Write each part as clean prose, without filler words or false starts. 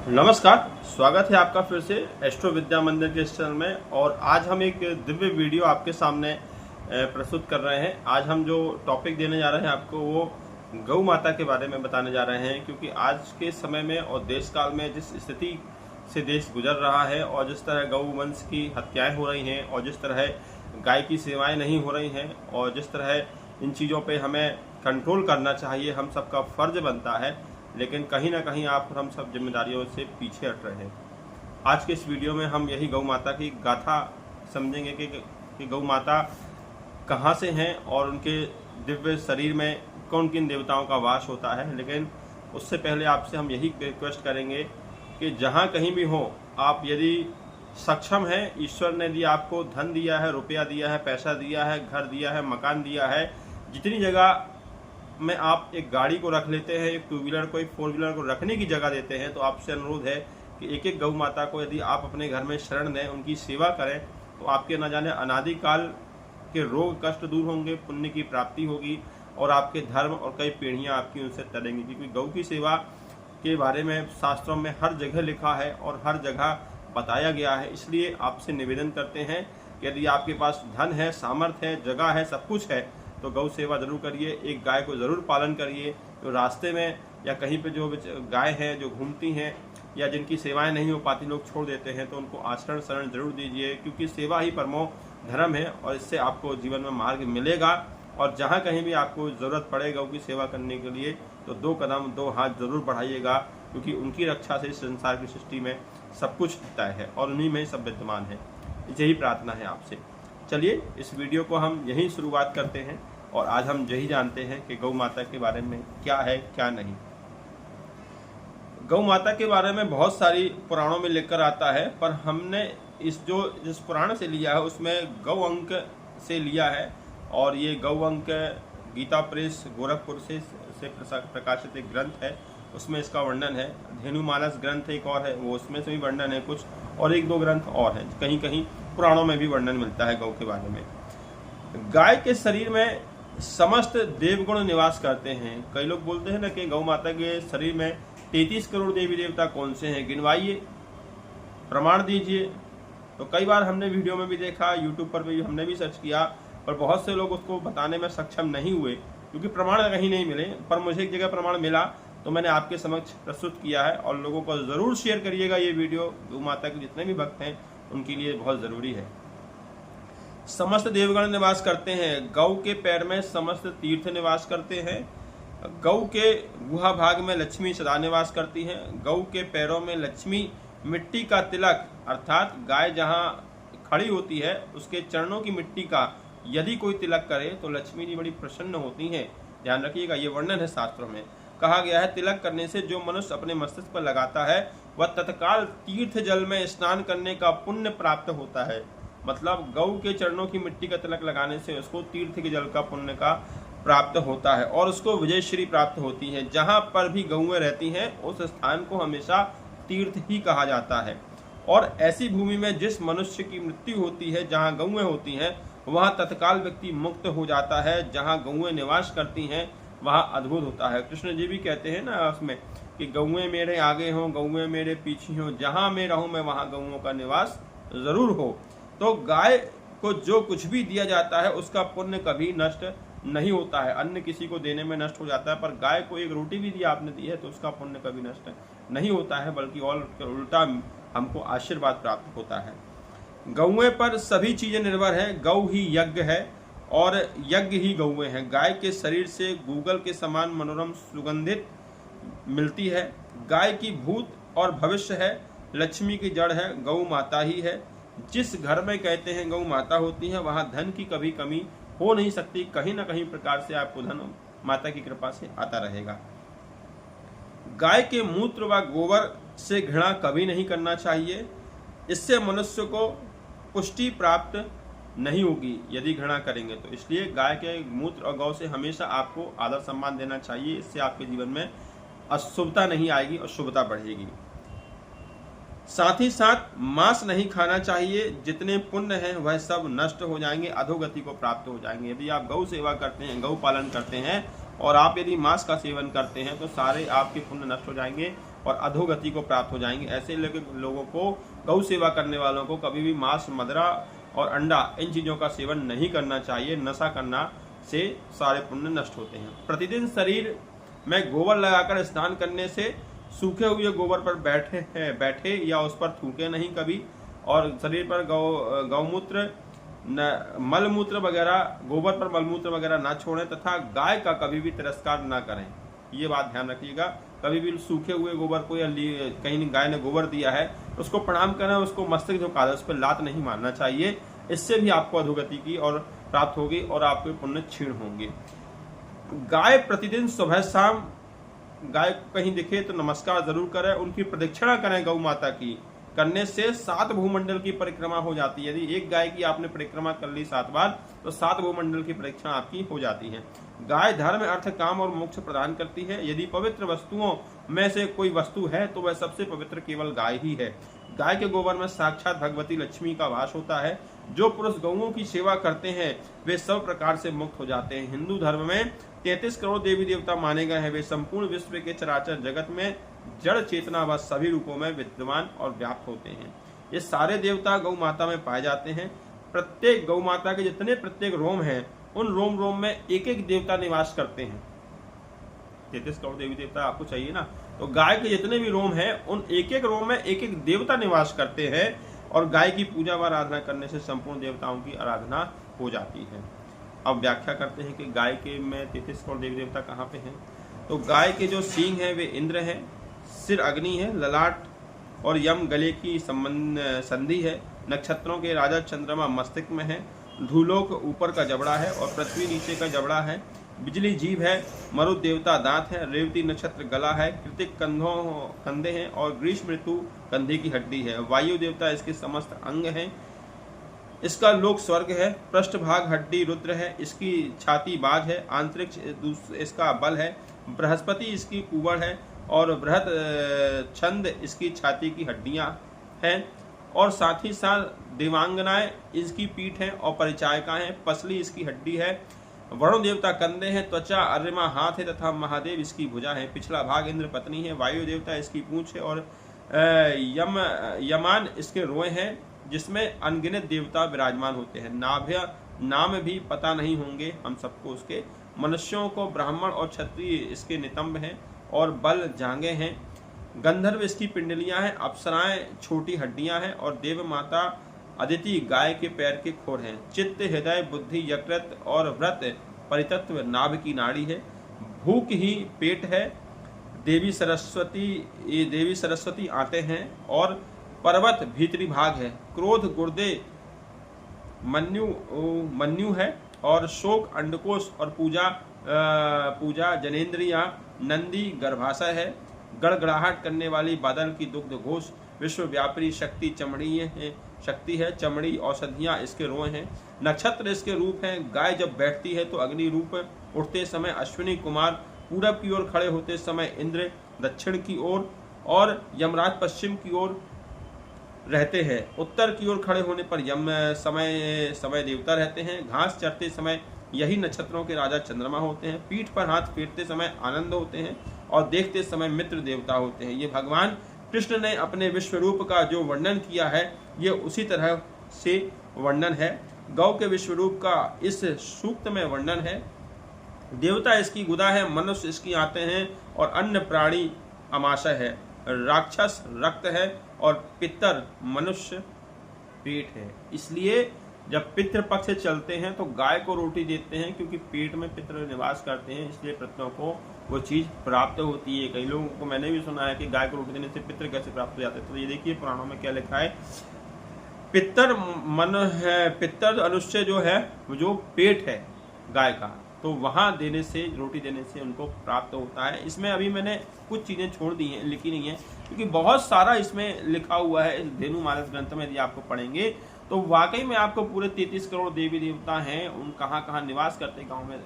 नमस्कार, स्वागत है आपका फिर से एस्ट्रो विद्या मंदिर के इस चैनल में। और आज हम एक दिव्य वीडियो आपके सामने प्रस्तुत कर रहे हैं। आज हम जो टॉपिक देने जा रहे हैं आपको वो गौ माता के बारे में बताने जा रहे हैं, क्योंकि आज के समय में और देश काल में जिस स्थिति से देश गुजर रहा है और जिस तरह गौ वंश की हत्याएं हो रही हैं और जिस तरह गाय की सेवाएं नहीं हो रही हैं और जिस तरह इन चीज़ों पे हमें कंट्रोल करना चाहिए, हम सबका फर्ज बनता है, लेकिन कहीं ना कहीं आप हम सब जिम्मेदारियों से पीछे हट रहे हैं। आज के इस वीडियो में हम यही गौ माता की गाथा समझेंगे कि गौ माता कहाँ से हैं और उनके दिव्य शरीर में कौन किन देवताओं का वास होता है। लेकिन उससे पहले आपसे हम यही रिक्वेस्ट करेंगे कि जहाँ कहीं भी हो, आप यदि सक्षम हैं, ईश्वर ने यदि आपको धन दिया है, रुपया दिया है, पैसा दिया है, घर दिया है, मकान दिया है, जितनी जगह में आप एक गाड़ी को रख लेते हैं, एक टू व्हीलर को, एक फोर व्हीलर को रखने की जगह देते हैं, तो आपसे अनुरोध है कि एक एक गौ माता को यदि आप अपने घर में शरण दें, उनकी सेवा करें, तो आपके न जाने अनादिकाल के रोग कष्ट दूर होंगे, पुण्य की प्राप्ति होगी और आपके धर्म और कई पीढ़ियां आपकी उनसे तरेंगी। क्योंकि गौ की सेवा के बारे में शास्त्रों में हर जगह लिखा है और हर जगह बताया गया है। इसलिए आपसे निवेदन करते हैं कि यदि आपके पास धन है, सामर्थ्य है, जगह है, सब कुछ है, तो गौ सेवा जरूर करिए। एक गाय को जरूर पालन करिए। तो रास्ते में या कहीं पे जो गाय हैं जो घूमती हैं या जिनकी सेवाएं नहीं हो पाती, लोग छोड़ देते हैं, तो उनको आचरण शरण जरूर दीजिए, क्योंकि सेवा ही परमो धर्म है और इससे आपको जीवन में मार्ग मिलेगा। और जहाँ कहीं भी आपको ज़रूरत पड़े गौ की सेवा करने के लिए, तो 2 कदम 2 हाथ जरूर बढ़ाइएगा, क्योंकि उनकी रक्षा से इस संसार की सृष्टि में सब कुछ तय है और उन्हीं में सब विद्यमान है। यही प्रार्थना है आपसे। चलिए इस वीडियो को हम यहीं शुरुआत करते हैं और आज हम यही जानते हैं कि गौ माता के बारे में क्या है क्या नहीं। गौ माता के बारे में बहुत सारी पुराणों में लिखकर आता है, पर हमने जिस पुराण से लिया है उसमें गौ अंक से लिया है। और ये गौ अंक गीता प्रेस गोरखपुर से प्रकाशित एक ग्रंथ है, उसमें इसका वर्णन है। धेनु मानस ग्रंथ एक और है, वो उसमें से भी वर्णन है कुछ, और 1-2 ग्रंथ और हैं, कहीं कहीं पुराणों में भी वर्णन मिलता है गौ के बारे में। गाय के शरीर में समस्त देवगुण निवास करते हैं। कई लोग बोलते हैं ना कि गौ माता के शरीर में 33 करोड़ देवी देवता कौन से हैं, गिनवाइए, प्रमाण दीजिए। तो कई बार हमने वीडियो में भी देखा, यूट्यूब पर भी हमने भी सर्च किया, पर बहुत से लोग उसको बताने में सक्षम नहीं हुए, क्योंकि प्रमाण कहीं नहीं मिले। पर मुझे एक जगह प्रमाण मिला, तो मैंने आपके समक्ष प्रस्तुत किया है। और लोगों को जरूर शेयर करिएगा ये वीडियो, गौ माता के जितने भी भक्त हैं उनके लिए बहुत जरूरी है। समस्त देवगण निवास करते हैं। गौ के पैर में समस्त तीर्थ निवास करते हैं। गौ के गुहा भाग में लक्ष्मी सदा निवास करती है। गौ के पैरों में लक्ष्मी मिट्टी का तिलक, अर्थात गाय जहाँ खड़ी होती है उसके चरणों की मिट्टी का यदि कोई तिलक करे तो लक्ष्मी जी बड़ी प्रसन्न होती हैं। ध्यान रखिएगा, ये वर्णन है शास्त्रों में। कहा गया है तिलक करने से जो मनुष्य अपने मस्तिष्क पर लगाता है वह तत्काल तीर्थ जल में स्नान करने का पुण्य प्राप्त होता है। मतलब गौ के चरणों की मिट्टी का तिलक लगाने से उसको तीर्थ के जल का पुण्य का प्राप्त होता है और उसको विजयश्री प्राप्त होती है। जहाँ पर भी गौएं रहती हैं उस स्थान को हमेशा तीर्थ ही कहा जाता है। और ऐसी भूमि में जिस मनुष्य की मृत्यु होती है, जहाँ गौएं होती हैं, वहाँ तत्काल व्यक्ति मुक्त हो जाता है। जहाँ गौएं निवास करती हैं वहाँ अद्भुत होता है। कृष्ण जी भी कहते हैं ना उसमें कि गौएं मेरे आगे हों, गौएं मेरे पीछे हों, जहाँ मैं रहूं मैं वहाँ गौओं का निवास जरूर हो। तो गाय को जो कुछ भी दिया जाता है उसका पुण्य कभी नष्ट नहीं होता है। अन्न किसी को देने में नष्ट हो जाता है, पर गाय को एक रोटी भी दी आपने दी है तो उसका पुण्य कभी नष्ट नहीं होता है, बल्कि और उल्टा हमको आशीर्वाद प्राप्त होता है। गौएं पर सभी चीजें निर्भर है। गौ ही यज्ञ है और यज्ञ ही गौएं हैं। गाय के शरीर से गूगल के समान मनोरम सुगंधित मिलती है। गाय की भूत और भविष्य है, लक्ष्मी की जड़ है, गौ माता ही है। जिस घर में कहते हैं गौ माता होती है वहां धन की कभी कमी हो नहीं सकती। कहीं ना कहीं प्रकार से आपको धन माता की कृपा से आता रहेगा। गाय के मूत्र व गोबर से घृणा कभी नहीं करना चाहिए। इससे मनुष्य को पुष्टि प्राप्त नहीं होगी यदि घृणा करेंगे तो। इसलिए गाय के मूत्र और गौ से हमेशा आपको आदर सम्मान देना चाहिए। इससे आपके जीवन में अशुभता नहीं आएगी और शुभता बढ़ेगी। साथ ही साथ मांस नहीं खाना चाहिए। जितने पुण्य हैं वह सब नष्ट हो जाएंगे, अधोगति को प्राप्त हो जाएंगे। यदि आप गौ सेवा करते हैं, गौ पालन करते हैं और आप यदि मांस का सेवन करते हैं तो सारे आपके पुण्य नष्ट हो जाएंगे। और अधोगति को प्राप्त हो जाएंगे। ऐसे लोगों को, गौ सेवा करने वालों को कभी भी मांस, मदिरा और अंडा इन चीज़ों का सेवन नहीं करना चाहिए। नशा करना से सारे पुण्य नष्ट होते हैं। प्रतिदिन शरीर में गोबर लगाकर स्नान करने से सूखे हुए गोबर पर बैठे या उस पर थूके नहीं कभी, और शरीर पर गौमूत्र, मलमूत्र वगैरह, गोबर पर मलमूत्र वगैरह ना छोड़ें, तथा गाय का कभी भी तिरस्कार ना करें। ये बात ध्यान रखिएगा। कभी भी सूखे हुए गोबर को, या कहीं गाय ने गोबर दिया है उसको प्रणाम करें, उसको मस्तक झुका दें, उस पर लात नहीं मारना चाहिए। इससे भी आपको अधोगति की और प्राप्त होगी और आपके पुण्य क्षीण होंगे। गाय प्रतिदिन सुबह शाम गाय कहीं दिखे तो नमस्कार जरूर करें, उनकी प्रदक्षिणा करें। गौ माता की करने से 7 भूमंडल की परिक्रमा हो जाती है। यदि एक गाय की आपने परिक्रमा कर ली 7 बार तो 7 भूमंडल की परिक्रमा आपकी हो जाती है। गाय धर्म, अर्थ, काम और मोक्ष प्रदान करती है। यदि पवित्र वस्तुओं में से कोई वस्तु है तो वह सबसे पवित्र केवल गाय ही है। गाय के गोबर में साक्षात भगवती लक्ष्मी का वास होता है। जो पुरुष गौओं की सेवा करते हैं वे सब प्रकार से मुक्त हो जाते हैं। हिंदू धर्म में 33 करोड़ देवी देवता माने गए हैं। वे संपूर्ण विश्व के चराचर जगत में जड़ चेतना व सभी रूपों में विद्यमान और व्याप्त होते हैं। ये सारे देवता गौ माता में पाए जाते हैं। प्रत्येक गौ माता के जितने प्रत्येक रोम हैं उन रोम रोम में एक एक देवता निवास करते हैं। 33 करोड़ देवी देवता आपको चाहिए ना, तो गाय के जितने भी रोम हैं उन एक एक रोम में एक एक देवता निवास करते हैं, और गाय की पूजा व आराधना करने से संपूर्ण देवताओं की आराधना हो जाती है। अब व्याख्या करते हैं कि गाय के में 33 करोड़ देवी देवता कहाँ पे हैं। तो गाय के जो सींग हैं वे इंद्र हैं, सिर अग्नि है, ललाट और यम गले की संधि है, नक्षत्रों के राजा चंद्रमा मस्तिष्क में है, धूलोक ऊपर का जबड़ा है और पृथ्वी नीचे का जबड़ा है, बिजली जीभ है, मरुत देवता दांत है, रेवती नक्षत्र गला है, कृतिक कंधे हैं और ग्रीष्म ऋतु कंधे की हड्डी है, वायु देवता इसके समस्त अंग हैं, इसका लोक स्वर्ग है, पृष्ठभाग हड्डी रुद्र है, इसकी छाती बाज है, आंतरिक इसका बल है, बृहस्पति इसकी कुबड़ है और बृहत छंद इसकी छाती की हड्डियां हैं, और साथ ही साथ देवांगनाएं इसकी पीठ है और परिचायका है, पसली इसकी हड्डी है, वरुण देवता कंधे हैं, त्वचा अर्यमा हाथ है तथा महादेव इसकी भुजा है, पिछला भाग इंद्र पत्नी है, वायु देवता इसकी पूंछ है और यमान इसके रोए हैं, जिसमें अनगिनत देवता विराजमान होते हैं। नाम भी पता नहीं होंगे हम सबको उसके। मनुष्यों को ब्राह्मण और क्षत्रिय इसके नितंब हैं और बल जांगे हैं, गंधर्व इसकी पिंडलियां हैं, अप्सराएं छोटी हड्डियां हैं और देव माता अदिति गाय के पैर के खोर हैं। चित्त, हृदय, बुद्धि, यकृत और व्रत परितत्व नाभ की नाड़ी है, भूख ही पेट है, देवी सरस्वती आते हैं और पर्वत भीतरी भाग है, क्रोध गुर्दे मन्यु है और शोक अंडकोश और पूजा जनेन्द्रिया नंदी गर्भाशय है, गड़गड़ाहट करने वाली बादल की दुग्ध घोष विश्वव्यापी शक्ति शक्ति है, चमड़ी औषधियां इसके रोए हैं, नक्षत्र इसके रूप हैं, गाय जब बैठती है तो अग्नि रूप, उठते समय अश्विनी कुमार, पूरब की ओर खड़े होते समय इंद्र, दक्षिण की ओर और यमराज पश्चिम की ओर रहते हैं, उत्तर की ओर खड़े होने पर यम समय देवता रहते हैं, घास चरते समय यही नक्षत्रों के राजा चंद्रमा होते हैं, पीठ पर हाथ फेरते समय आनंद होते हैं और देखते समय मित्र देवता होते हैं। ये भगवान कृष्ण ने अपने विश्व रूप का जो वर्णन किया है ये उसी तरह से वर्णन है। गौ के विश्व रूप का इस सूक्त में वर्णन है। देवता इसकी गुदा है, मनुष्य इसकी आते हैं और अन्य प्राणी अमाशय है, राक्षस रक्त है और पितर मनुष्य पेट है। इसलिए जब पितृ पक्ष से चलते हैं तो गाय को रोटी देते हैं, क्योंकि पेट में पितृ निवास करते हैं, इसलिए पितरों को वो चीज प्राप्त होती है। कई लोगों को मैंने भी सुना है कि गाय को रोटी देने से पितृ कैसे प्राप्त हो जाते हैं। तो ये देखिए पुराणों में क्या लिखा है, पितर अनुष्य जो है जो पेट है गाय का, तो वहां देने से, रोटी देने से उनको प्राप्त होता है। इसमें अभी मैंने कुछ चीजें छोड़ दी हैं, लिखी नहीं है, क्योंकि बहुत सारा इसमें लिखा हुआ है। इस धेनु मानस ग्रंथ में यदि आपको पढ़ेंगे तो वाकई में आपको पूरे 33 करोड़ देवी देवता हैं, उन कहाँ निवास करते गाँव में,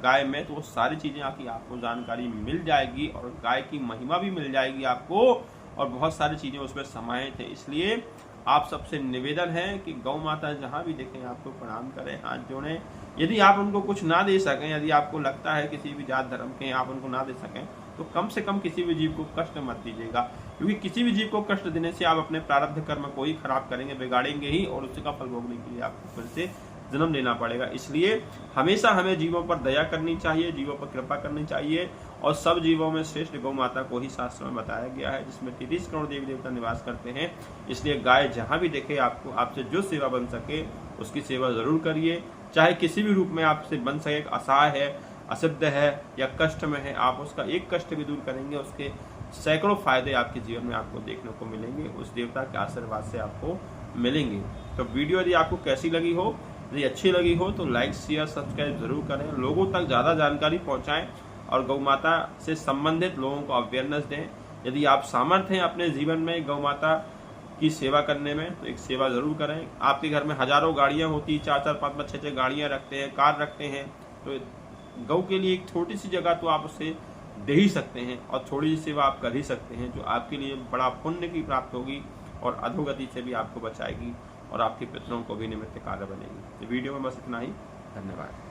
गाय में, तो वो सारी चीजें आपको जानकारी मिल जाएगी और गाय की महिमा भी मिल जाएगी आपको, और बहुत सारी चीजें उसमें समाहित है। इसलिए आप सबसे निवेदन है कि गौ माता जहाँ भी देखें आपको प्रणाम करें, हाथ जोड़ें। यदि आप उनको कुछ ना दे सकें, यदि आपको लगता है किसी भी जात धर्म के आप उनको ना दे सकें, तो कम से कम किसी भी जीव को कष्ट मत दीजिएगा, क्योंकि किसी भी जीव को कष्ट देने से आप अपने प्रारब्ध कर्म को ही खराब करेंगे, बिगाड़ेंगे ही, और उसका फल भोगने के लिए आपको फिर से जन्म लेना पड़ेगा। इसलिए हमेशा हमें जीवों पर दया करनी चाहिए, जीवों पर कृपा करनी चाहिए, और सब जीवों में श्रेष्ठ गौ माता को ही शास्त्र में बताया गया है, जिसमें 33 करोड़ देवी देवता निवास करते हैं। इसलिए गाय जहाँ भी देखे आपको, आपसे जो सेवा बन सके उसकी सेवा जरूर करिए, चाहे किसी भी रूप में आपसे बन सके। असहाय है, असिद्ध है या कष्ट में है, आप उसका एक कष्ट भी दूर करेंगे, उसके सैकड़ों फायदे आपके जीवन में आपको देखने को मिलेंगे, उस देवता के आशीर्वाद से आपको मिलेंगे। तो वीडियो यदि आपको कैसी लगी हो, यदि अच्छी लगी हो तो लाइक शेयर सब्सक्राइब जरूर करें, लोगों तक ज़्यादा जानकारी पहुंचाएं और गौ माता से संबंधित लोगों को अवेयरनेस दें। यदि आप सामर्थ्य हैं अपने जीवन में गौ माता की सेवा करने में, तो एक सेवा जरूर करें। आपके घर में हजारों गाड़ियां होती, 4-4, 5-5, 6-6 गाड़ियां रखते हैं, कार रखते हैं, तो गौ के लिए एक छोटी सी जगह तो आप उसे दे ही सकते हैं, और थोड़ी सी सेवा आप कर ही सकते हैं, जो आपके लिए बड़ा पुण्य की प्राप्त होगी और अधोगति से भी आपको बचाएगी और आपके पितरों को भी निमित्त कार्य बनेगी। तो वीडियो में बस इतना ही, धन्यवाद।